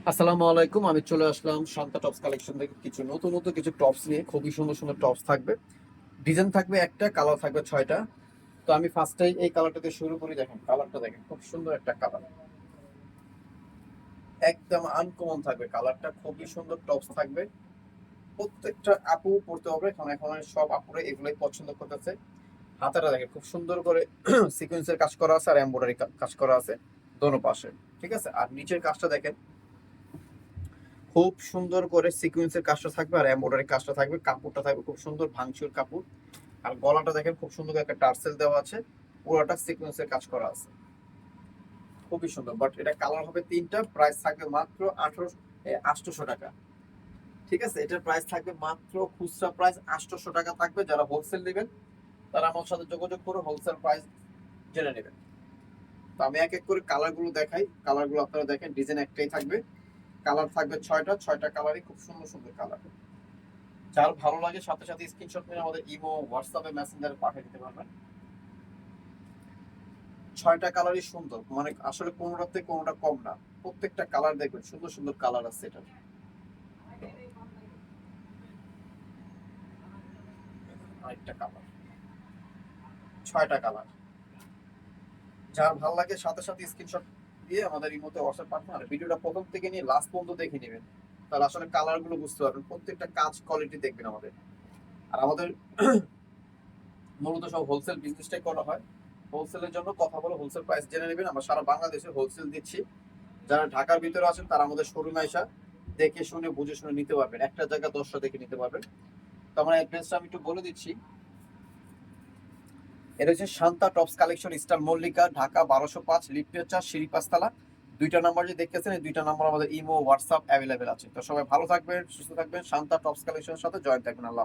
আসসালামু আলাইকুম। আমি চলে আসলাম শান্তা টপস কালেকশন থেকে কিছু নতুন নতুন কিছু টপস নিয়ে। খুবই সুন্দর সুন্দর টপস থাকবে, ডিজাইন থাকবে একটা, কালার থাকবে 6টা। তো আমি ফার্স্টেই এই কালারটাতে শুরু করি। দেখেন কালারটা, দেখেন খুব সুন্দর একটা কালার, একদম আনকমন থাকবে কালারটা। খুবই সুন্দর টপস থাকবে, প্রত্যেকটা আপু পড়তে হবে। এখন এখন সব আপুরে এগুলোই পছন্দ করতেছে। হাতাটা দেখেন খুব সুন্দর করে সিকোয়েন্সের কাজ করা আছে আর এমব্রয়ডারি কাজ করা আছে দোনো পাশে। ঠিক আছে, আর নিচের কাজটা দেখেন খুব সুন্দর করে সিকোয়েন্সের কাজটা থাকবে আর এমব্রয়ডারি কাজটা থাকবে। কাপড়টা থাকবে খুব সুন্দর ভাঙচুর কাপড়। আর গলাটা দেখেন খুব সুন্দর করে একটা টার্সেল দেওয়া আছে, পুরোটা সিকোয়েন্সের কাজ করা আছে, খুবই সুন্দর। বাট এটা কালার হবে তিনটা, প্রাইস থাকবে মাত্র 800 টাকা। ঠিক আছে, এটার প্রাইস থাকবে মাত্র, খুচরা প্রাইস 800 টাকা থাকবে। যারা হোলসেল নেবেন তারা আমার সাথে যোগাযোগ করে হোলসেল প্রাইস জেনে নেবেন। তো আমি এক এক করে কালার গুলো দেখাই, কালার গুলো আপনারা দেখেন। ডিজাইন একটাই থাকবে, কালার থাকবে 6টা কালারই খুব সুন্দর সুন্দর কালার। যার ভালো লাগে সাথে সাথে স্ক্রিনশট নিয়ে আমাদের ইমো, হোয়াটসঅ্যাপে, মেসেঞ্জারে পাঠিয়ে দিতে পারবেন। 6টা কালারই সুন্দর, মানে আসলে কোনোটাতে কোনোটা কম না। প্রত্যেকটা কালার দেখবেন সুন্দর সুন্দর কালার আছে। এটা আরেকটা কালার, 6টা কালার। যার ভালো লাগে সাথে সাথে স্ক্রিনশট দিয়ে আমাদের ইমোতে হোয়াটসঅ্যাপ পাঠান। আর ভিডিওটা প্রথম থেকে নিয়ে লাস্ট পর্যন্ত দেখে নেবেন, তাহলে আসলে কালার গুলো বুঝতে পারবেন। প্রত্যেকটা কাজ কোয়ালিটি দেখবেন আমাদের। আর আমাদের মূলত সব হোলসেল বিজনেসটাই করা হয়। হোলসেলের জন্য কথা বলে হোলসেল প্রাইস জেনে নেবেন। আমরা সারা বাংলাদেশে হোলসেল দিচ্ছি। যারা ঢাকার ভিতরে আছেন তারা আমাদের শোরুমে এসে দেখে শুনে বুঝে শুনে নিতে পারবেন, একটা জায়গা 10টা দেখে নিতে পারবেন। তো আমার অ্যাড্রেসটা আমি একটু বলে দিচ্ছি। এটা হচ্ছে Shanta tops collection, star Mallika, Dhaka 1205, লিফটের 4, সিঁড়ি 5 তলা। দুইটা নাম্বার যে দেখতেছেন, এই দুইটা নাম্বার আমাদের ইমো, হোয়াটসঅ্যাপ অ্যাভেলেবেল আছে। তো সবাই ভালো থাকবেন, সুস্থ থাকবেন, শান্তা টপস কালেকশনের সাথে জয়েন থাকবেন। আল্লাহ।